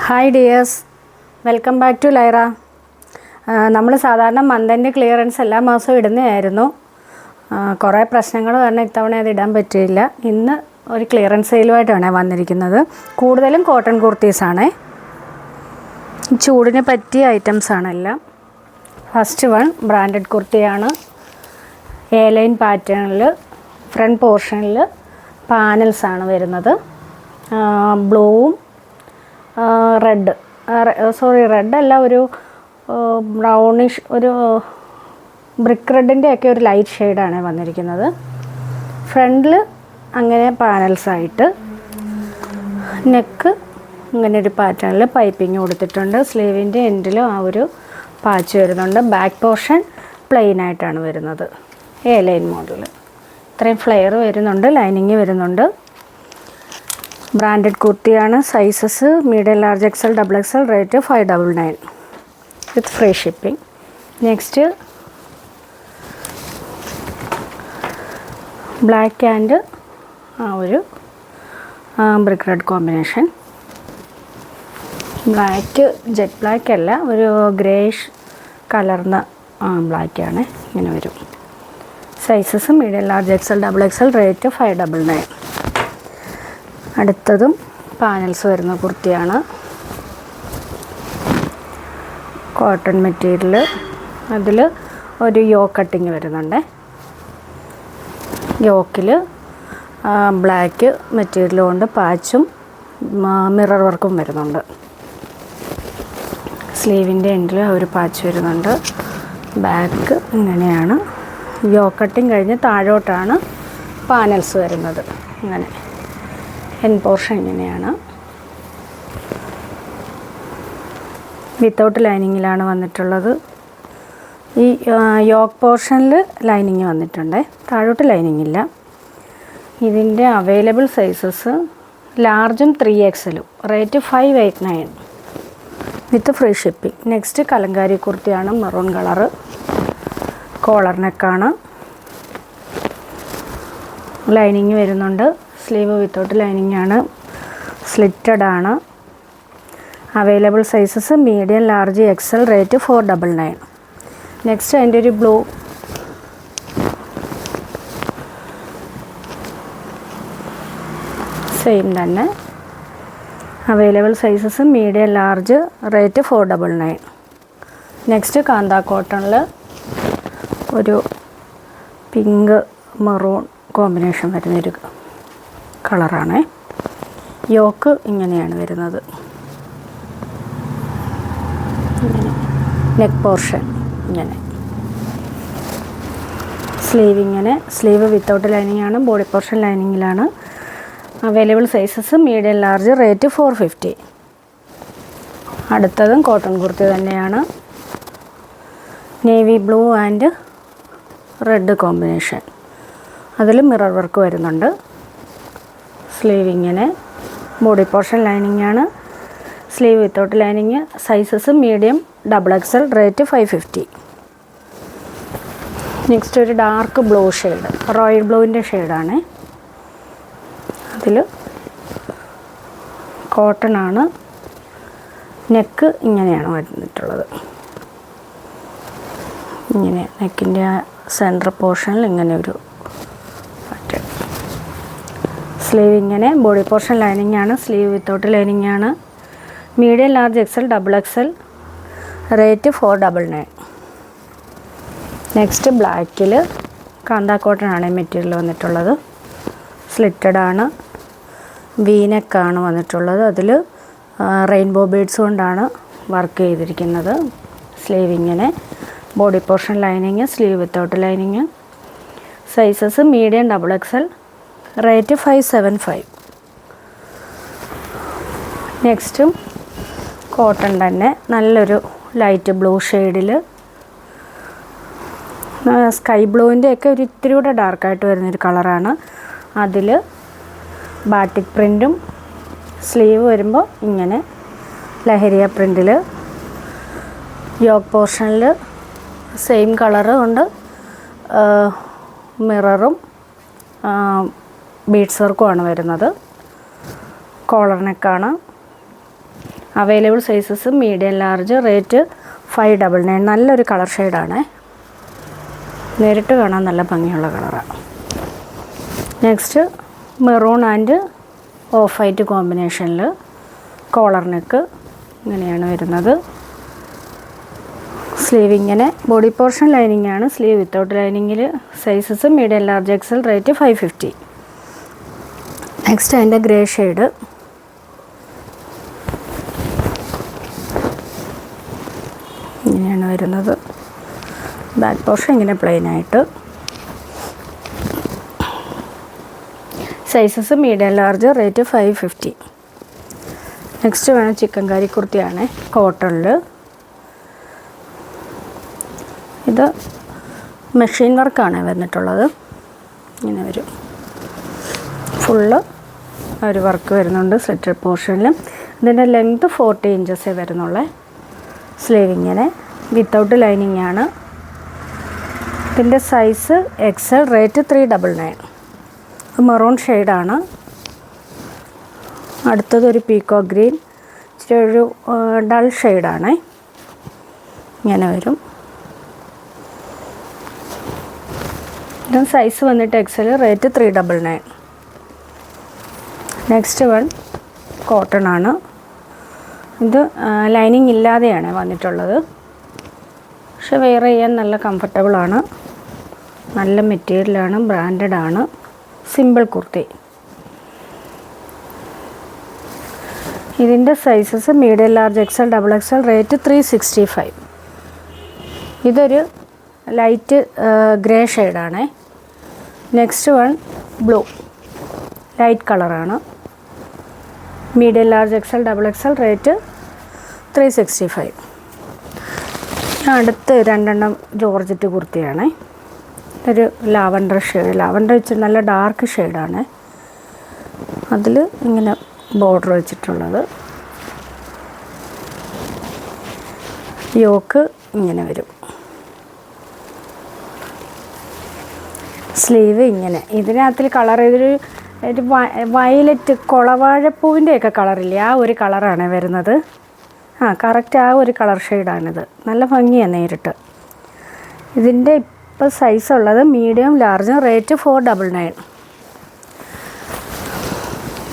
Hi dears, welcome back to Lyra. നമ്മൾ സാധാരണ മന്തിൻ്റെ clearance എല്ലാ മാസവും ഇടുന്നതായിരുന്നു. കുറേ പ്രശ്നങ്ങൾ കാരണം ഇത്തവണ അത് ഇടാൻ പറ്റിയില്ല. ഇന്ന് ഒരു ക്ലിയറൻസ് സെയിലുമായിട്ടാണ് വന്നിരിക്കുന്നത്. കൂടുതലും കോട്ടൺ കുർത്തീസാണ്. ചൂടിന് പറ്റിയ ഐറ്റംസാണ് എല്ലാം. ഫസ്റ്റ് വൺ ബ്രാൻഡഡ് കുർത്തിയാണ്. എ ലൈൻ പാറ്റേണിൽ ഫ്രണ്ട് പോർഷനിൽ പാനൽസാണ് വരുന്നത്. ബ്ലൂവും റെഡ് അല്ല, ഒരു ബ്രൗണിഷ്, ഒരു ബ്രിക്ക് റെഡിൻ്റെയൊക്കെ ഒരു ലൈറ്റ് ഷെയ്ഡാണ് വന്നിരിക്കുന്നത്. ഫ്രണ്ടിൽ അങ്ങനെ പാനൽസായിട്ട്, നെക്ക് ഇങ്ങനെ ഒരു പാറ്റേണിൽ പൈപ്പിങ് കൊടുത്തിട്ടുണ്ട്. സ്ലീവിൻ്റെ എൻഡിലും ആ ഒരു പാച്ച് വരുന്നുണ്ട്. ബാക്ക് പോർഷൻ പ്ലെയിൻ ആയിട്ടാണ് വരുന്നത്. A line model. ഇത്രയും ഫ്ലെയർ വരുന്നുണ്ട്, ലൈനിങ് വരുന്നുണ്ട്. ബ്രാൻഡഡ് കുർത്തിയാണ്. Sizes medium, large, XL, double XL. Rate 599 with free shipping. Next black and ആ ഒരു brick red combination. Black jet black അല്ല, ഒരു ഗ്രേഷ് കലർന്ന ബ്ലാക്കാണ്. ഇങ്ങനെ വരും. Sizes medium, large, XL, double XL. Rate 599. അടുത്തതും പാനൽസ് വരുന്ന കുർത്തിയാണ്. കോട്ടൺ മെറ്റീരിയൽ, അതിൽ ഒരു യോക്ക് കട്ടിങ് വരുന്നുണ്ട്. യോക്കിൽ ബ്ലാക്ക് മെറ്റീരിയൽ കൊണ്ട് പാച്ചും മിറർ വർക്കും വരുന്നുണ്ട്. സ്ലീവിൻ്റെ എൻഡിൽ ഒരു പാച്ച് വരുന്നുണ്ട്. ബാക്ക് ഇങ്ങനെയാണ്. യോക്ക് കട്ടിങ് കഴിഞ്ഞ് താഴോട്ടാണ് പാനൽസ് വരുന്നത്. ഇങ്ങനെ എൻ പോർഷൻ ഇങ്ങനെയാണ്. വിത്തൗട്ട് ലൈനിങ്ങിലാണ് വന്നിട്ടുള്ളത്. ഈ യോക്ക് പോർഷനിൽ ലൈനിങ് വന്നിട്ടുണ്ട്, താഴോട്ട് ലൈനിങ് ഇല്ല. ഇതിൻ്റെ അവൈലബിൾ സൈസസ് ലാർജും 3XL. Rate 589 with free shipping. Next kalamkari കുർത്തിയാണ്. Maroon colour. കോളർ നെക്കാണ്. ലൈനിങ് വരുന്നുണ്ട്. സ്ലീവ് വിത്തൗട്ട് ലൈനിങ് ആണ്. സ്ലിറ്റഡ് ആണ്. Available sizes medium, large, XL. Rate 499. Next അതിൻ്റെ ഒരു ബ്ലൂ. സെയിം തന്നെ. Available sizes medium, large. Rate 499. Next kantha കോട്ടണിൽ ഒരു പിങ്ക് മെറൂൺ കോമ്പിനേഷൻ വരുന്നൊരു കളറാണ്. യോക്ക് ഇങ്ങനെയാണ് വരുന്നത്. ഇങ്ങനെ നെക്ക് പോർഷൻ ഇങ്ങനെ. സ്ലീവ് ഇങ്ങനെ. സ്ലീവ് വിത്തൗട്ട് ലൈനിങ് ആണ്. ബോഡി പോർഷൻ ലൈനിങ്ങിലാണ്. Available sizes medium, large. Rate 450. അടുത്തതും കോട്ടൺ കുർത്തി തന്നെയാണ്. Navy blue and red combination. അതിൽ മിറർ വർക്ക് വരുന്നുണ്ട്. സ്ലീവ് ഇങ്ങനെ. ബോഡി പോർഷൻ ലൈനിങ് ആണ്. Sleeve without lining. Sizes medium, double XL. Rate 550. Next ഒരു dark blue shade, royal ബ്ലൂവിൻ്റെ ഷെയ്ഡാണ്. അതിൽ കോട്ടൺ ആണ്. നെക്ക് ഇങ്ങനെയാണ് വന്നിട്ടുള്ളത്. ഇങ്ങനെ നെക്കിൻ്റെ സെൻറ്റർ പോർഷനിൽ ഇങ്ങനെ ഒരു പാറ്റേൺ. സ്ലീവ് ഇങ്ങനെ. ബോഡി പോർഷൻ ലൈനിങ് ആണ്. സ്ലീവ് വിത്തൗട്ട് ലൈനിങ് ആണ്. Medium, large, XL, double XL. Rate 499. Next ബ്ലാക്കിൽ കാന്ത കോട്ടൺ ആണ് മെറ്റീരിയൽ വന്നിട്ടുള്ളത്. സ്ലിറ്റഡ് ആണ്. വീനെക്കാണ് വന്നിട്ടുള്ളത്. അതിൽ റെയിൻബോ ബീഡ്സ് കൊണ്ടാണ് വർക്ക് ചെയ്തിരിക്കുന്നത്. സ്ലീവ് ഇങ്ങനെ. Body portion lining. Sleeve without lining. Sizes medium, double XL. Rate 575. നെക്സ്റ്റും കോട്ടൺ തന്നെ. നല്ലൊരു ലൈറ്റ് ബ്ലൂ ഷെയ്ഡിൽ, സ്കൈ ബ്ലൂവിൻ്റെയൊക്കെ ഒരു ഇത്തിരി കൂടെ ഡാർക്കായിട്ട് വരുന്നൊരു കളറാണ്. അതിൽ ബാട്ടിക് പ്രിൻറ്റും. സ്ലീവ് വരുമ്പോൾ ഇങ്ങനെ ലഹരിയ പ്രിൻറ്റിൽ. യോക്ക് പോർഷനിൽ സെയിം കളറ് കൊണ്ട് മിററും ബീഡ്സ് വർക്കുമാണ് വരുന്നത്. കോളർ നെക്കാണ്. Available sizes medium large, rate 599. നല്ലൊരു കളർ ഷെയ്ഡാണ്, നേരിട്ട് കാണാൻ നല്ല ഭംഗിയുള്ള കളറാണ്. Next maroon and off white കോമ്പിനേഷനിൽ കോളർ നെക്ക് ഇങ്ങനെയാണ് വരുന്നത്. സ്ലീവ് ഇങ്ങനെ, ബോഡി പോർഷൻ ലൈനിങ് ആണ്, സ്ലീവ് വിത്തൗട്ട് ലൈനിങ്ങിൽ. Sizes medium large XL, rate 550. Next അതിൻ്റെ ഗ്രേ ഷെയ്ഡ് ഇങ്ങനെയാണ് വരുന്നത്. ബാക്ക് പോർഷൻ ഇങ്ങനെ പ്ലെയിൻ ആയിട്ട്. Sizes medium large, rate 550. Next വേണം ചിക്കൻ കാരി കുർത്തിയാണ്, കോട്ടണിൽ. ഇത് മെഷീൻ വർക്കാണ് വന്നിട്ടുള്ളത്. ഇങ്ങനെ വരും, ഫുള്ള് ഒരു വർക്ക് വരുന്നുണ്ട് സ്ലിറ്റർ പോർഷനിൽ. ഇതിൻ്റെ ലെങ്ത് 40 ഇഞ്ചസേ വരുന്നുള്ളേ. സ്ലീവ് ഇങ്ങനെ വിത്തൗട്ട് ലൈനിങ് ആണ്. ഇതിൻ്റെ സൈസ് എക്സൽ, റേറ്റ് 399. മെറൂൺ ഷെയ്ഡാണ്. അടുത്തതൊരു പീക്കോ ഗ്രീൻ, ഇച്ചിരി ഒരു ഡൾ ഷെയ്ഡാണ്. ഇങ്ങനെ വരും. ഇതിൻ്റെ സൈസ് വന്നിട്ട് XL, rate 399. Next one cotton ആണ്. ഇത് ലൈനിങ് ഇല്ലാതെയാണ് വന്നിട്ടുള്ളത്, പക്ഷെ വെയർ ചെയ്യാൻ നല്ല കംഫർട്ടബിളാണ്. നല്ല മെറ്റീരിയലാണ്, ബ്രാൻഡഡ് ആണ്. സിമ്പിൾ കുർത്തി. ഇതിൻ്റെ sizes medium large XL, double XL, rate 365. ഇതൊരു ലൈറ്റ് ഗ്രേ ഷെയ്ഡാണ്. നെക്സ്റ്റ് വൺ ബ്ലൂ, ലൈറ്റ് കളറാണ്. Medium large XL, double XL, rate 365. അടുത്ത് 2 ജോർജറ്റ് കുർത്തിയാണ്. ഒരു ലാവൻഡർ ഷെയ്ഡ്, ലാവൻഡർ വെച്ച് നല്ല ഡാർക്ക് ഷെയ്ഡാണ്. അതിൽ ഇങ്ങനെ ബോർഡർ വെച്ചിട്ടുള്ളത്. യോക്ക് ഇങ്ങനെ വരും. സ്ലീവ് ഇങ്ങനെ. ഇതിനകത്തിൽ കളർ ഒരു വയലറ്റ് കൊളവാഴപ്പൂവിൻ്റെയൊക്കെ കളറില്ലേ, ആ ഒരു കളറാണ് വരുന്നത്. കറക്റ്റ് ആ ഒരു കളർ ഷെയ്ഡാണിത്. നല്ല ഭംഗിയാണ് നേരിട്ട്. ഇതിൻ്റെ ഇപ്പോൾ സൈസ് ഉള്ളത് medium large, rate 499.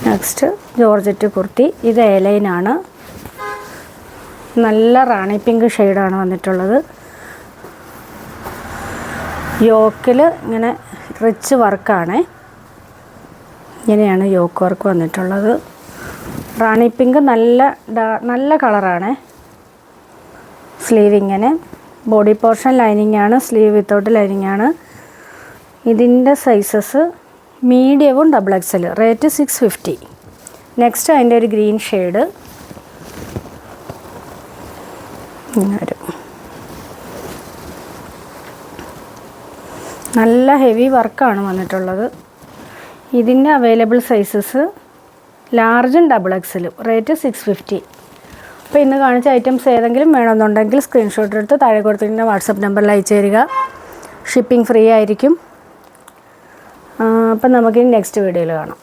Next georgette kurti. ഇത് എലൈനാണ്. നല്ല റാണി പിങ്ക് ഷെയ്ഡാണ് വന്നിട്ടുള്ളത്. യോക്കിൽ ഇങ്ങനെ റിച്ച് വർക്കാണ്. ഇങ്ങനെയാണ് യോക്ക് വർക്ക് വന്നിട്ടുള്ളത്. റാണി പിങ്ക് നല്ല കളറാണ്. സ്ലീവ് ഇങ്ങനെ, ബോഡി പോർഷൻ ലൈനിങ് ആണ്, സ്ലീവ് വിത്തൗട്ട് ലൈനിങ് ആണ്. ഇതിൻ്റെ സൈസസ് മീഡിയവും ഡബിൾ എക്സൽ, റേറ്റ് 650. നെക്സ്റ്റ് അതിൻ്റെ ഒരു ഗ്രീൻ ഷെയ്ഡ് ഇങ്ങനെ വരും. നല്ല ഹെവി വർക്കാണ് വന്നിട്ടുള്ളത്. ഇതിൻ്റെ അവൈലബിൾ സൈസസ് ലാർജും ഡബിൾ എക്സലും, റേറ്റ് 650. അപ്പോൾ ഇന്ന് കാണിച്ച ഐറ്റംസ് ഏതെങ്കിലും വേണമെന്നുണ്ടെങ്കിൽ സ്ക്രീൻഷോട്ട് എടുത്ത് താഴെ കൊടുത്തിരിക്കുന്ന വാട്സപ്പ് നമ്പറിൽ അയച്ചു തരിക. ഷിപ്പിംഗ് ഫ്രീ ആയിരിക്കും. അപ്പം നമുക്കിനി നെക്സ്റ്റ് വീഡിയോയിൽ കാണാം.